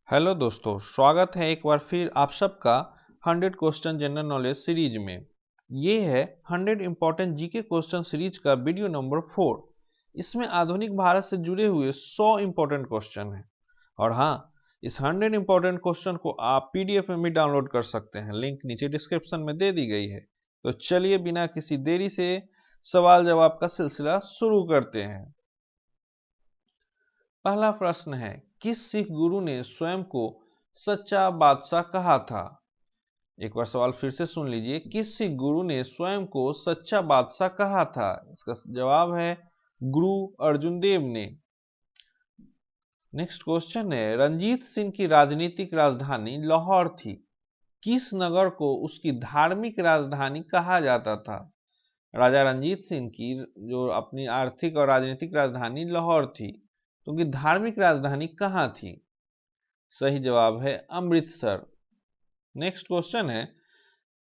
Hello दोस्तों, स्वागत है एक बार फिर आप सबका 100 क्वेश्चन जनरल नॉलेज सीरीज में। ये है 100 इंपॉर्टेंट जीके क्वेश्चन सीरीज का वीडियो नंबर 4। इसमें आधुनिक भारत से जुड़े हुए 100 इंपॉर्टेंट क्वेश्चन हैं। और हाँ, इस 100 इंपॉर्टेंट क्वेश्चन को आप पीडीएफ में भी डाउनलोड कर सकते हैं। लिंक नीचे डिस्क्रिप्शन में दे दी गई है। तो चलिए बिना किसी देरी से सवाल जवाब का सिलसिला शुरू करते हैं। पहला प्रश्न है, किस सिख गुरु ने स्वयं को सच्चा बादशाह कहा था? एक बार सवाल फिर से सुन लीजिए। किस सिख गुरु ने स्वयं को सच्चा बादशाह कहा था? इसका जवाब है गुरु अर्जुन देव ने। नेक्स्ट क्वेश्चन है, रंजीत सिंह की राजनीतिक राजधानी लाहौर थी। किस नगर को उसकी धार्मिक राजधानी कहा जाता था? राजा रंजीत सिंह की जो अपनी आर्थिक और राजनीतिक राजधानी लाहौर थी, तो उनकी धार्मिक राजधानी कहाँ थी? सही जवाब है अमृतसर। नेक्स्ट क्वेश्चन है,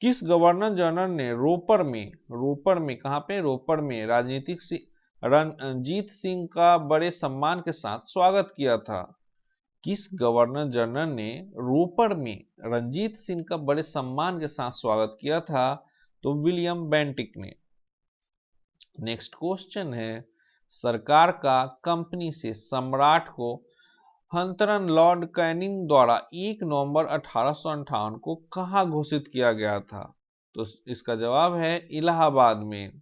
किस गवर्नर जनरल ने रोपर में कहां पे? रोपर में राजनीतिक रणजीत सिंह का बड़े सम्मान के साथ स्वागत किया था? किस गवर्नर जनरल ने रोपर में रंजीत सिंह का बड़े सम्मान के साथ स्वागत किया था? तो विलियम बेंटिक ने। नेक्स्ट क्वेश्चन है, सरकार का कंपनी से सम्राट को हंतरन लॉर्ड कैनिंग द्वारा 1 नवंबर 1858 को कहां घोषित किया गया था? तो इसका जवाब है इलाहाबाद में।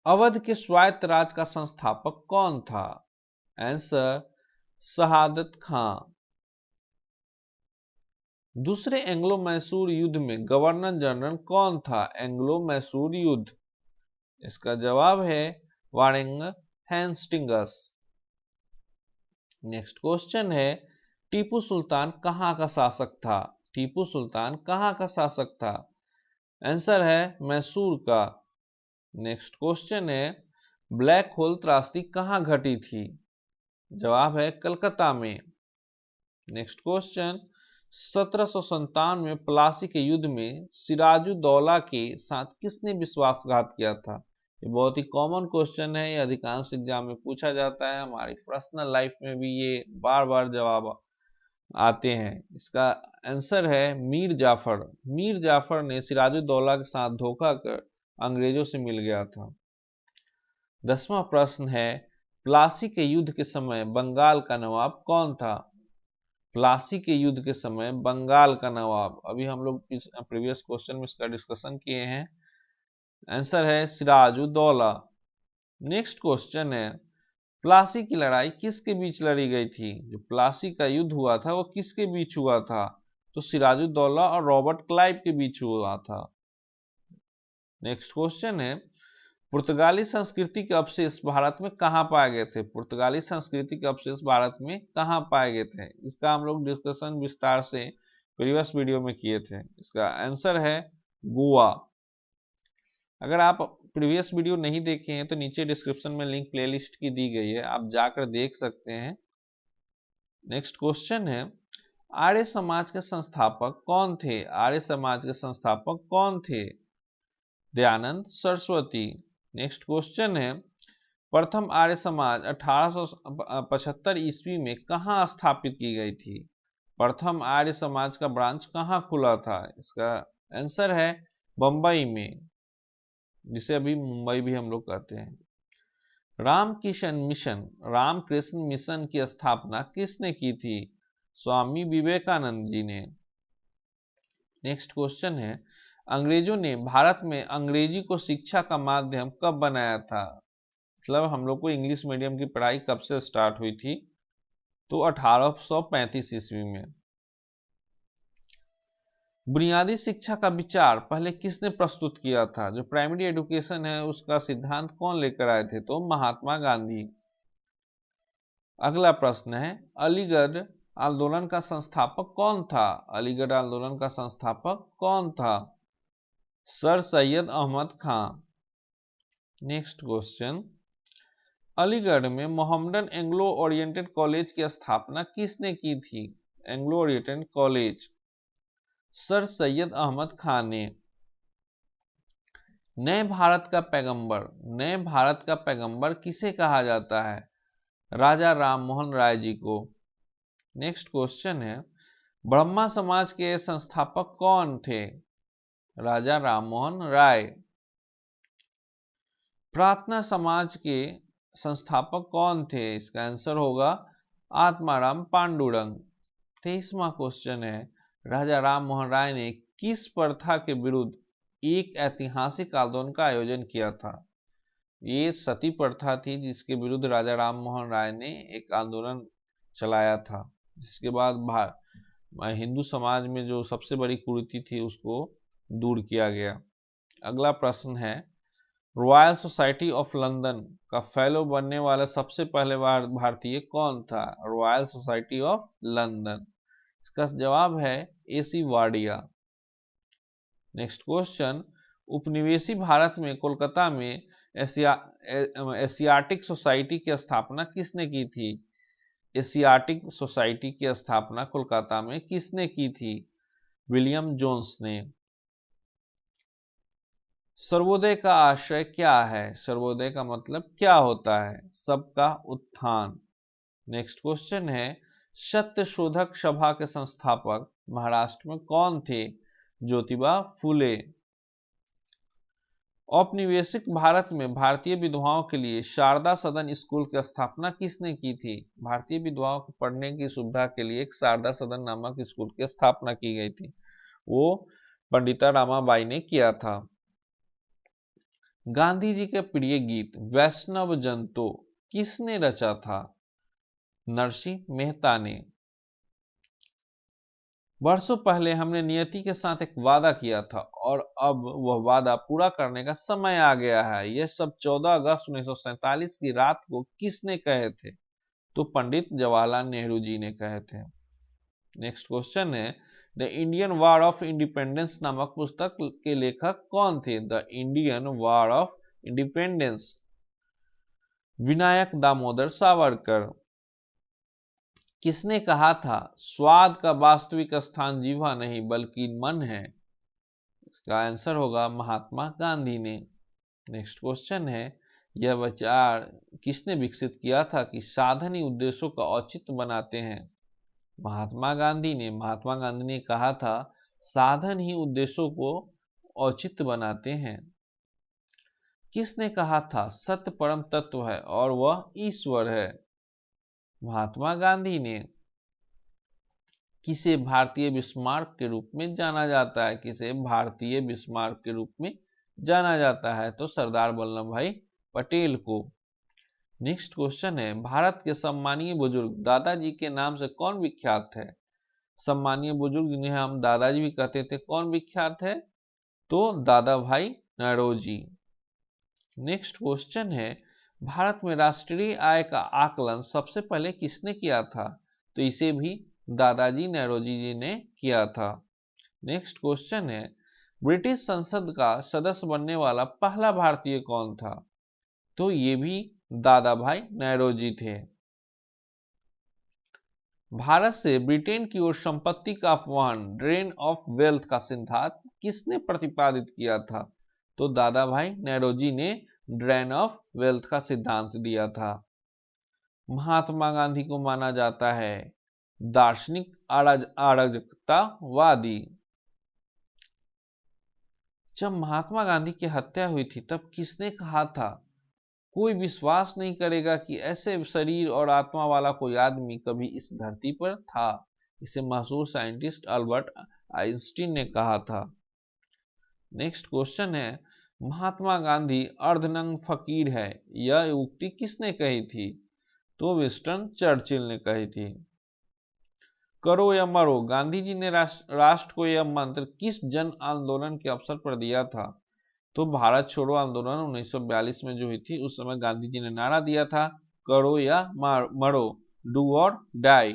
अवध के स्वायत्त राज का संस्थापक कौन था? आंसर शहादत खां। दूसरे एंग्लो मैसूर युद्ध में गवर्नर जनरल कौन था? एंग्लो मैसूर युद्ध। इसका जवाब है वारेंग हेस्टिंग्स। नेक्स्ट क्वेश्चन है, टीपू सुल्तान कहां का शासक था? टीपू सुल्तान कहां का शासक था? आंसर है मैसूर का। नेक्स्ट क्वेश्चन है, ब्लैक होल त्रासदी कहां घटी थी? जवाब है कलकत्ता में। नेक्स्ट क्वेश्चन, 1757 में प्लासी के युद्ध में सिराजुद्दौला के साथ किसने विश्वासघात किया था? ये बहुत ही कॉमन क्वेश्चन है, ये अधिकांश एग्जाम में पूछा जाता है। हमारी पर्सनल लाइफ में भी ये बार बार जवाब आते हैं। इसका आंसर है मीर जाफर। मीर जाफर ने सिराजुद्दौला के साथ धोखा कर अंग्रेजों से मिल गया था। 10वां प्रश्न है, प्लासी के युद्ध के समय बंगाल का नवाब कौन था? प्लासी के युद्ध के समय बंगाल का नवाब, अभी हम लोग प्रीवियस क्वेश्चन में इसका डिस्कशन किए हैं। आंसर है सिराजुद्दौला। नेक्स्ट क्वेश्चन है, प्लासी की लड़ाई किसके बीच लड़ी गई थी? जो प्लासी का युद्ध हुआ था वो किसके बीच हुआ था? तो सिराजुद्दौला और रॉबर्ट क्लाइव के बीच हुआ था। नेक्स्ट क्वेश्चन है, पुर्तगाली संस्कृति के अवशेष भारत में कहां पाए गए थे? पुर्तगाली संस्कृति के अवशेष भारत में कहां पाए गए थे? इसका हम लोग डिस्कशन विस्तार से प्रीवियस वीडियो में किए थे। इसका आंसर है गोवा। अगर आप प्रीवियस वीडियो नहीं देखे हैं तो नीचे डिस्क्रिप्शन में लिंक प्लेलिस्ट की दी गई है, आप जाकर देख सकते हैं। नेक्स्ट क्वेश्चन है, आर्य समाज के संस्थापक कौन थे? आर्य समाज के संस्थापक कौन थे? दयानंद सरस्वती। नेक्स्ट क्वेश्चन है, प्रथम आर्य समाज 1875 ईस्वी में कहां स्थापित की गई थी? प्रथम आर्य समाज का ब्रांच कहां खुला था? इसका आंसर है बंबई में, जिसे अभी मुंबई भी हम लोग कहते हैं। रामकृष्ण मिशन की स्थापना किसने की थी? स्वामी विवेकानंद जी ने। नेक्स्ट क्वेश्चन है, अंग्रेजों ने भारत में अंग्रेजी को शिक्षा का माध्यम कब बनाया था? मतलब हम लोग को इंग्लिश मीडियम की पढ़ाई कब से स्टार्ट हुई थी? तो 1835 ईस्वी में। बुनियादी शिक्षा का विचार पहले किसने प्रस्तुत किया था? जो प्राइमरी एजुकेशन है उसका सिद्धांत कौन लेकर आए थे? तो महात्मा गांधी। अगला प्रश्न है, अलीगढ़ आंदोलन का संस्थापक कौन था? अलीगढ़ आंदोलन का संस्थापक कौन था? Sir Syed Ahmad Khan. Next question, Aligarh में मोहम्मदन एंग्लो ओरिएंटेड कॉलेज की स्थापना किसने की थी? Anglo oriented college, sir Syed Ahmad Khan ने। नए भारत का पैगंबर किसे कहा जाता है? राजा राम मोहन राय जी को। नेक्स्ट क्वेश्चन है, ब्रह्मा समाज के संस्थापक कौन थे? राजा राममोहन राय। प्रार्थना समाज के संस्थापक कौन थे? इसका आंसर होगा आत्माराम पांडुरंग। 23वां क्वेश्चन है, राजा राममोहन राय ने किस प्रथा के विरुद्ध एक ऐतिहासिक आंदोलन का आयोजन किया था? ये सती प्रथा थी जिसके विरुद्ध राजा राममोहन राय ने एक आंदोलन चलाया था, जिसके बाद हिंदू समाज में जो सबसे बड़ी कुरीति थी उसको दूर किया गया। अगला प्रश्न है, रॉयल सोसाइटी ऑफ लंदन का फेलो बनने वाला सबसे पहले भारतीय कौन था? Royal society of London. इसका जवाब है एसी वाडिया। नेक्स्ट क्वेश्चन, उपनिवेशी भारत में कोलकाता में एशियाटिक सोसाइटी की स्थापना किसने की थी? एशियाटिक सोसाइटी की स्थापना कोलकाता में किसने की थी? विलियम जोन्स ने। सर्वोदय का आशय क्या है? सर्वोदय का मतलब क्या होता है? सबका उत्थान। नेक्स्ट क्वेश्चन है, सत्य शोधक सभा के संस्थापक महाराष्ट्र में कौन थे? ज्योतिबा फुले। औपनिवेशिक भारत में भारतीय विधवाओं के लिए शारदा सदन स्कूल की स्थापना किसने की थी? भारतीय विधवाओं को पढ़ने की सुविधा के लिए एक शारदा सदन नामक स्कूल की स्थापना की गई थी, वो पंडिता रामाबाई ने किया था। गांधी जी के प्रिय गीत वैष्णव जन तो किसने रचा था? नरसिंह मेहता ने। वर्षों पहले हमने नियति के साथ एक वादा किया था और अब वह वादा पूरा करने का समय आ गया है। यह सब 14 अगस्त 1947 की रात को किसने कहे थे? तो पंडित जवाहरलाल नेहरू जी ने कहे थे। नेक्स्ट क्वेश्चन है, the Indian war of independence नामक पुस्तक के लेखक कौन थे? The Indian war of independence, Vinayak Damodar Savarkar. किसने कहा था स्वाद का वास्तविक स्थान जीवा नहीं बल्कि मन है? इसका आंसर होगा महात्मा गांधी ने। नेक्स्ट क्वेश्चन है, यह विचार किसने विकसित किया था कि साधन ही उद्देश्यों का औचित्य बनाते हैं? महात्मा गांधी ने। महात्मा गांधी ने कहा था साधन ही उद्देश्यों को औचित्य बनाते हैं। किसने कहा था सत्य परम तत्व है और वह ईश्वर है? महात्मा गांधी ने। किसे भारतीय बिस्मार्क के रूप में जाना जाता है? किसे भारतीय बिस्मार्क के रूप में जाना जाता है? तो सरदार वल्लभ भाई पटेल को। नेक्स्ट क्वेश्चन है, भारत के सम्मानीय बुजुर्ग दादाजी के नाम से कौन विख्यात है? सम्मानीय बुजुर्ग जिन्हें हम दादाजी भी कहते थे, कौन विख्यात है? तो दादा भाई नौरोजी। नेक्स्ट क्वेश्चन है, भारत में राष्ट्रीय आय का आकलन सबसे पहले किसने किया था? तो इसे भी दादाजी नौरोजी जी ने किया था। नेक्स्ट क्वेश्चन है, ब्रिटिश संसद का सदस्य बनने वाला पहला भारतीय कौन था? तो ये भी दादा भाई नौरोजी थे। भारत से ब्रिटेन की ओर संपत्ति का अपवहन ड्रेन ऑफ वेल्थ का सिद्धांत किसने प्रतिपादित किया था? तो दादा भाई नौरोजी ने ड्रेन ऑफ वेल्थ का सिद्धांत दिया था। महात्मा गांधी को माना जाता है दार्शनिक अराजकतावादी। जब महात्मा गांधी की हत्या हुई थी तब किसने कहा था कोई विश्वास नहीं करेगा कि ऐसे शरीर और आत्मा वाला कोई आदमी कभी इस धरती पर था? इसे मशहूर साइंटिस्ट अल्बर्ट आइंस्टीन ने कहा था। नेक्स्ट क्वेश्चन है, महात्मा गांधी अर्धनग्न फकीर है, यह उक्ति किसने कही थी? तो विंस्टन चर्चिल ने कही थी। करो या मरो, गांधी जी ने राष्ट्र को यह मंत्र किस जन आंदोलन के अवसर पर दिया था? तो भारत छोड़ो आंदोलन 1942 में जो हुई थी उस समय गांधी जी ने नारा दिया था करो या मरो, डू और डाई।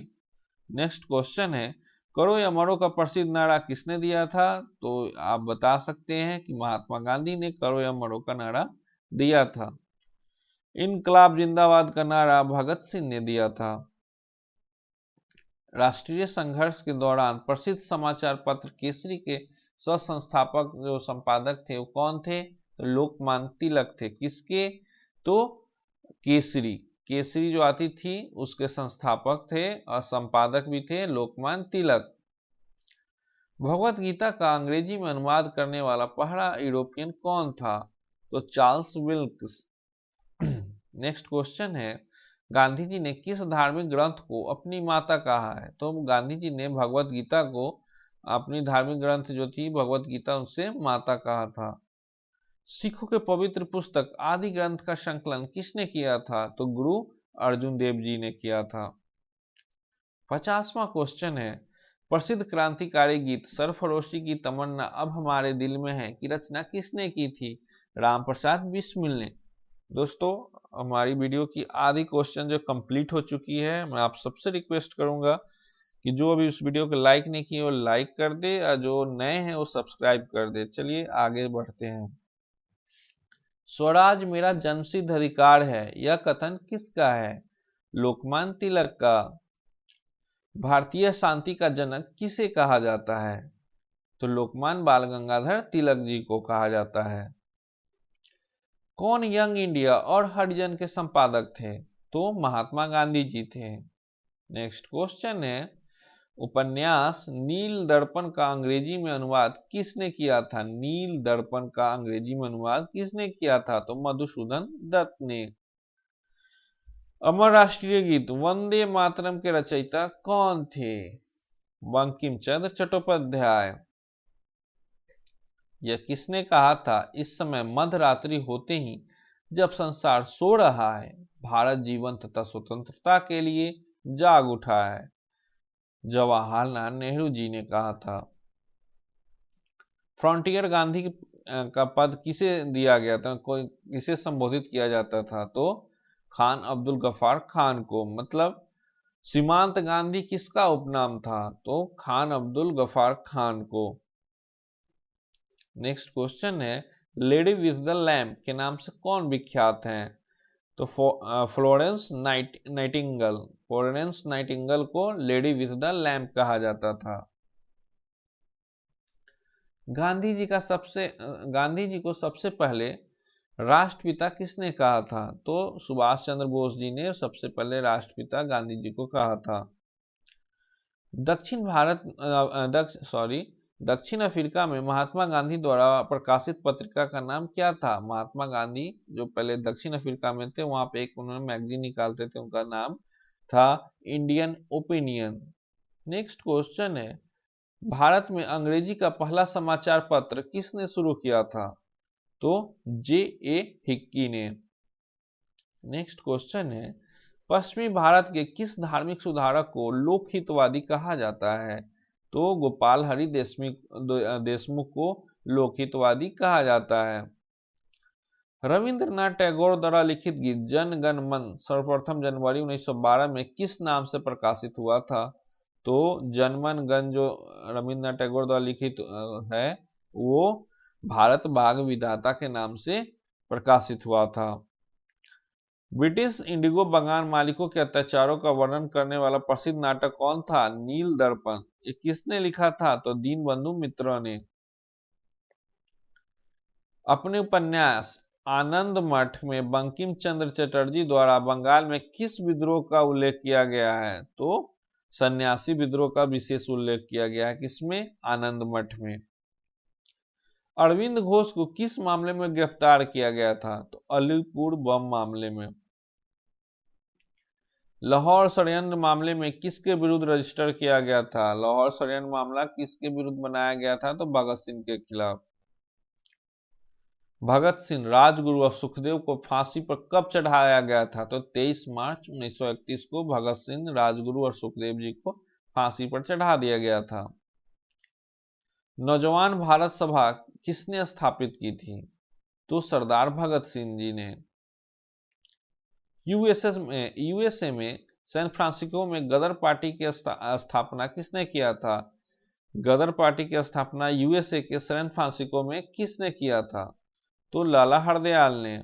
नेक्स्ट क्वेश्चन है, करो या मरो का प्रसिद्ध नारा किसने दिया था? तो आप बता सकते हैं कि महात्मा गांधी ने करो या मरो का नारा दिया था। इनकलाब जिंदाबाद का नारा भगत सिंह ने दिया था। राष्ट्रीय संघर्ष के दौरान प्रसिद्ध समाचार पत्र केसरी के संस्थापक जो संपादक थे वो कौन थे? तो लोकमान्य तिलक थे। किसके? तो केसरी। केसरी जो आती थी उसके संस्थापक थे और संपादक भी थे लोकमान्य तिलक। भगवत गीता का अंग्रेजी में अनुवाद करने वाला पहला यूरोपियन कौन था? तो चार्ल्स विल्क्स। नेक्स्ट क्वेश्चन है, गांधी जी ने किस धार्मिक ग्रंथ को अपनी माता कहा है? तो गांधी जी ने भगवत गीता को अपनी धार्मिक ग्रंथ जो थी भगवत गीता उनसे माता कहा था। सिखों के पवित्र पुस्तक आदि ग्रंथ का संकलन किसने किया था? तो गुरु अर्जुन देव जी ने किया था। 50वां क्वेश्चन है, प्रसिद्ध क्रांतिकारी गीत सरफरोशी की तमन्ना अब हमारे दिल में है की रचना किसने की थी? राम प्रसाद बिस्मिल ने। दोस्तों, हमारी वीडियो की आधी क्वेश्चन जो कंप्लीट हो चुकी है। मैं आप सबसे रिक्वेस्ट करूंगा कि जो अभी उस वीडियो को लाइक नहीं किए वो लाइक कर दे और जो नए हैं वो सब्सक्राइब कर दे। चलिए आगे बढ़ते हैं। स्वराज मेरा जन्मसिद्ध अधिकार है, यह कथन किसका है? लोकमान्य तिलक का। भारतीय शांति का जनक किसे कहा जाता है? तो लोकमान्य बाल गंगाधर तिलक जी को कहा जाता है। कौन यंग इंडिया और हरिजन के संपादक थे? तो महात्मा गांधी जी थे। नेक्स्ट क्वेश्चन है, उपन्यास नील दर्पण का अंग्रेजी में अनुवाद किसने किया था? नील दर्पण का अंग्रेजी में अनुवाद किसने किया था? तो मधुसूदन दत्त ने। अमर राष्ट्रीय गीत वंदे मातरम के रचयिता कौन थे? बंकिम चंद्र चट्टोपाध्याय। यह किसने कहा था? इस समय मध्यरात्रि होते ही जब संसार सो रहा है, भारत जीवन तथा स्वतंत्रता के लिए जाग उठा है। जवाहरलाल नेहरू जी ने कहा था। फ्रंटियर गांधी का पद किसे दिया गया था? कोई किसे संबोधित किया जाता था? तो खान अब्दुल गफ्फार खान को। मतलब सीमांत गांधी किसका उपनाम था? तो खान अब्दुल गफ्फार खान को। नेक्स्ट क्वेश्चन है, लेडी विथ द लैम्प के नाम से कौन विख्यात हैं? तो फ्लोरेंस नाइटिंगेल। फ्लोरेंस नाइटिंगेल को लेडी विथ द लैम्प कहा जाता था। गांधी जी को सबसे पहले राष्ट्रपिता किसने कहा था? तो सुभाष चंद्र बोस जी ने सबसे पहले राष्ट्रपिता गांधी जी को कहा था। दक्षिण अफ्रीका में महात्मा गांधी द्वारा प्रकाशित पत्रिका का नाम क्या था? महात्मा गांधी जो पहले दक्षिण अफ्रीका में थे वहां पे एक उन्होंने मैगजीन निकालते थे, उनका नाम था इंडियन ओपिनियन। नेक्स्ट क्वेश्चन है, भारत में अंग्रेजी का पहला समाचार पत्र किसने शुरू किया था? तो J.A. हिक्की ने। नेक्स्ट क्वेश्चन है, पश्चिमी भारत के किस धार्मिक सुधारक को लोकहितवादी कहा जाता है? तो गोपाल हरि देशमुख को लोकहितवादी कहा जाता है। रविंद्रनाथ टैगोर द्वारा लिखित गीत जन गण मन सर्वप्रथम जनवरी 1912 में किस नाम से प्रकाशित हुआ था? तो जनमन गण जो रविंद्रनाथ टैगोर द्वारा लिखित है वो भारत भाग विधाता के नाम से प्रकाशित हुआ था। ब्रिटिश इंडिगो बंगाल मालिकों के अत्याचारों का वर्णन करने वाला प्रसिद्ध नाटक कौन था? नील दर्पण। ये किसने लिखा था? तो दीनबंधु मित्र ने। अपने उपन्यास आनंद मठ में बंकिम चंद्र चटर्जी द्वारा बंगाल में किस विद्रोह का उल्लेख किया गया है? तो सन्यासी विद्रोह का विशेष उल्लेख किया गया है। किसमें? आनंद मठ में। अरविंद घोष को किस मामले में गिरफ्तार किया गया था? तो अलीपुर बम मामले में। लाहौर षड्यंत्र मामले में किसके विरुद्ध रजिस्टर किया गया था? लाहौर षड्यंत्र मामला किसके विरुद्ध बनाया गया था? तो भगत सिंह के खिलाफ। भगत सिंह, राजगुरु और सुखदेव को फांसी पर कब चढ़ाया गया था? तो 23 मार्च 1931 को भगत सिंह, राजगुरु और सुखदेव जी को फांसी पर चढ़ा दिया गया था। नौजवान भारत सभा किसने स्थापित की थी? तो सरदार भगत सिंह जी ने। यूएसए में सैन फ्रांसिस्को में गदर पार्टी की स्थापना किसने किया था? गदर पार्टी की स्थापना यूएसए के सैन फ्रांसिस्को में किसने किया था? तो लाला हरदयाल ने।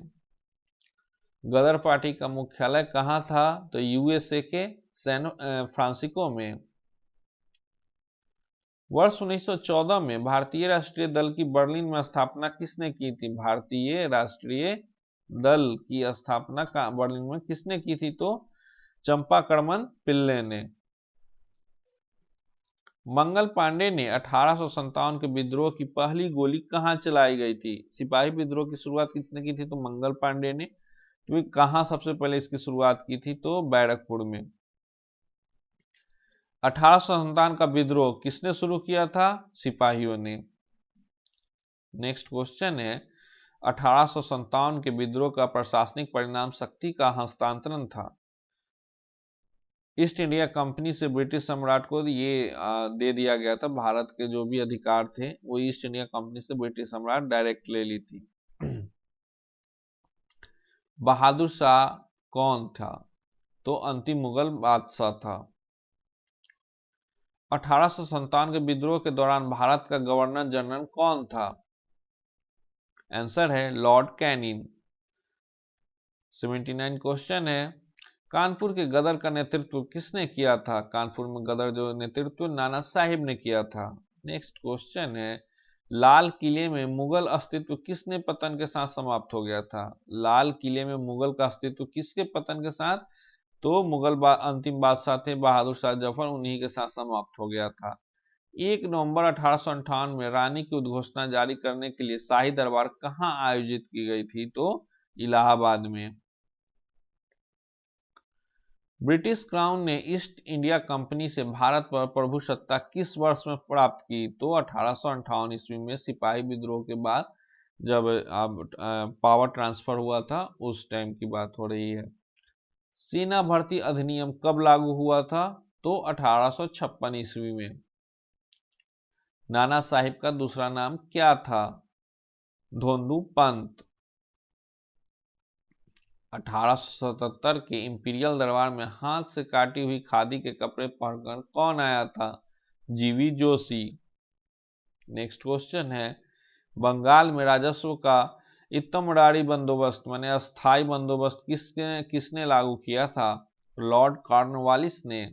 गदर पार्टी का मुख्यालय कहां था? तो यूएसए के सैन फ्रांसिस्को में। वर्ष 1914 में भारतीय राष्ट्रीय दल की बर्लिन में स्थापना किसने की थी? भारतीय राष्ट्रीय दल की स्थापना बर्लिन में किसने की थी? तो चंपाकर्मन पिल्ले ने। मंगल पांडे ने 1857 के विद्रोह की पहली गोली कहां चलाई गई थी? सिपाही विद्रोह की शुरुआत किसने की थी? तो मंगल पांडे ने। तो कहां सबसे पहले इसकी शुरुआत की थी? तो बैरकपुर में। 1857 का विद्रोह किसने शुरू किया था? सिपाहियों ने। नेक्स्ट क्वेश्चन है 1857 के विद्रोह का प्रशासनिक परिणाम शक्ति का हस्तांतरण था। ईस्ट इंडिया कंपनी से ब्रिटिश सम्राट को ये दे दिया गया था। भारत के जो भी अधिकार थे वो ईस्ट इंडिया कंपनी से ब्रिटिश सम्राट डायरेक्ट ले ली थी। बहादुर शाह कौन था? तो अंतिम मुगल बादशाह था। 1857 के विद्रोह के दौरान भारत का गवर्नर जनरल कौन था? आंसर है लॉर्ड कैनिंग। 79 क्वेश्चन है कानपुर के गदर का नेतृत्व किसने किया था? कानपुर में गदर जो नेतृत्व नाना साहिब ने किया था। नेक्स्ट क्वेश्चन है लाल किले में मुगल अस्तित्व किसने पतन के साथ समाप्त हो गया था? लाल किले में मुगल का अस्तित्व किसके पतन के साथ? तो मुगल अंतिम बादशाह थे बहादुर शाह जफर, उन्हीं के साथ समाप्त हो गया था। 1 नवंबर 1858 में रानी की उद्घोषणा जारी करने के लिए शाही दरबार कहां आयोजित की गई थी? तो इलाहाबाद में। ब्रिटिश क्राउन ने ईस्ट इंडिया कंपनी से भारत पर प्रभुसत्ता किस वर्ष में प्राप्त की? तो 1858 ईस्वी में सिपाही विद्रोह के बाद जब पावर ट्रांसफर हुआ था उस टाइम की बात हो रही है। सेना भर्ती अधिनियम कब लागू हुआ था? तो 1856 ईस्वी में। नाना साहिब का दूसरा नाम क्या था? धोंदू पंत। 1877 के इंपीरियल दरबार में हाथ से काटी हुई खादी के कपड़े पहनकर कौन आया था? जीवी जोशी। नेक्स्ट क्वेश्चन है बंगाल में राजस्व का इत्तमरारी बंदोबस्त माने अस्थाई बंदोबस्त किसने लागू किया था? लॉर्ड कॉर्नवालिस ने।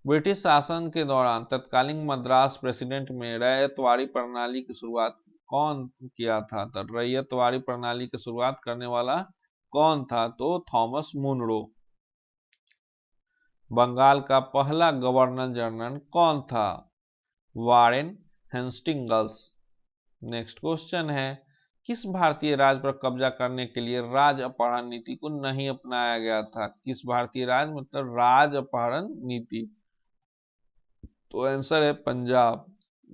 ब्रिटिश शासन के दौरान तत्कालीन मद्रास प्रेसिडेंट में रैयतवाड़ी प्रणाली की शुरुआत कौन किया था? तो रैयतवाड़ी प्रणाली की शुरुआत करने वाला कौन था? तो थॉमस मुनरो। बंगाल का पहला गवर्नर जनरल कौन था? Warren Hastings. नेक्स्ट क्वेश्चन है किस भारतीय राज्य पर कब्जा करने के लिए राज अपहरण नीति को नहीं अपनाया गया था? किस भारतीय राज्य मतलब राज अपहरण नीति? तो आंसर है पंजाब।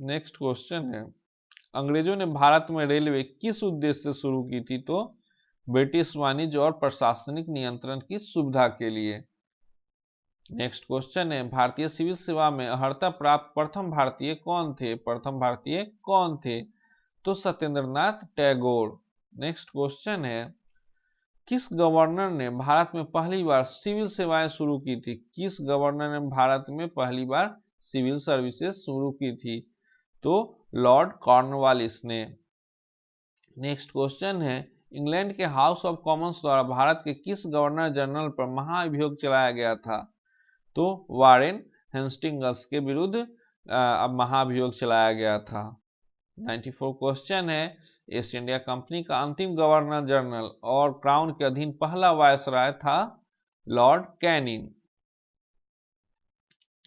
नेक्स्ट क्वेश्चन है अंग्रेजों ने भारत में रेलवे किस उद्देश्य से शुरू की थी? तो ब्रिटिश वाणिज्य और प्रशासनिक नियंत्रण की सुविधा के लिए। नेक्स्ट क्वेश्चन है भारतीय सिविल सेवा में अर्हता प्राप्त प्रथम भारतीय कौन थे? प्रथम भारतीय कौन थे? तो सत्येंद्रनाथ टैगोर। नेक्स्ट क्वेश्चन है किस गवर्नर ने भारत में पहली बार सिविल सेवाएं शुरू की थी? किस गवर्नर ने भारत में पहली बार सिविल सर्विसेज शुरू की थी? तो लॉर्ड कॉर्नवालिस ने। नेक्स्ट क्वेश्चन है इंग्लैंड के हाउस ऑफ कॉमन्स द्वारा भारत के किस गवर्नर जनरल पर महाभियोग चलाया गया था? तो वारेन हेस्टिंग्स के विरुद्ध महाभियोग चलाया गया था। 94 क्वेश्चन है ईस्ट इंडिया कंपनी का अंतिम गवर्नर जनरल और क्राउन के अधीन पहला वायसराय था लॉर्ड कैनिंग।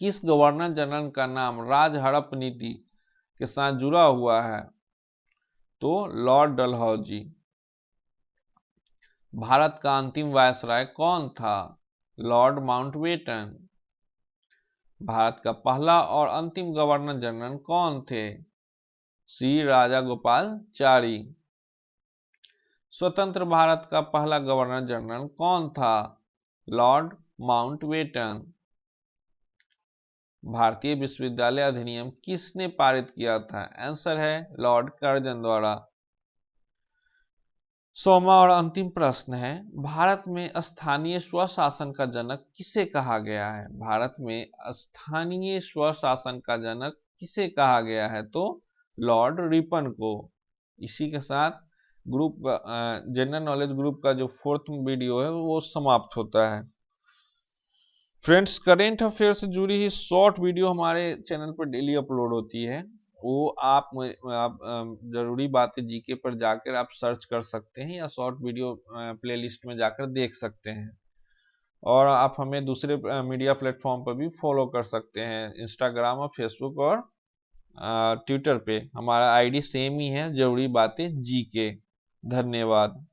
किस गवर्नर जनरल का नाम राज हड़प नीति के साथ जुड़ा हुआ है? तो लॉर्ड डलहौजी। भारत का अंतिम वायसराय कौन था? Lord Mountbatten. भारत का पहला और अंतिम गवर्नर जनरल कौन थे? श्री राजागोपालचारी। स्वतंत्र भारत का पहला गवर्नर जनरल कौन था? Lord Mountbatten. भारतीय विश्वविद्यालय अधिनियम किसने पारित किया था? आंसर है लॉर्ड कर्जन द्वारा। 100वां और अंतिम प्रश्न है भारत में स्थानीय स्वशासन का जनक किसे कहा गया है? भारत में स्थानीय स्वशासन का जनक किसे कहा गया है? तो लॉर्ड रिपन को। इसी के साथ ग्रुप जनरल नॉलेज ग्रुप का जो 4th वीडियो है वो समाप्त होता है। फ्रेंड्स करेंट अफेयर से जुड़ी ही शॉर्ट वीडियो हमारे चैनल पर डेली अपलोड होती है। वो आप जरूरी बातें जीके पर जाकर आप सर्च कर सकते हैं या शॉर्ट वीडियो प्लेलिस्ट में जाकर देख सकते हैं। और आप हमें दूसरे मीडिया प्लेटफॉर्म पर भी फॉलो कर सकते हैं, इंस्टाग्राम और फेसबुक और ट्विटर पे हमारा आईडी सेम ही है, जरूरी बातें जीके। धन्यवाद।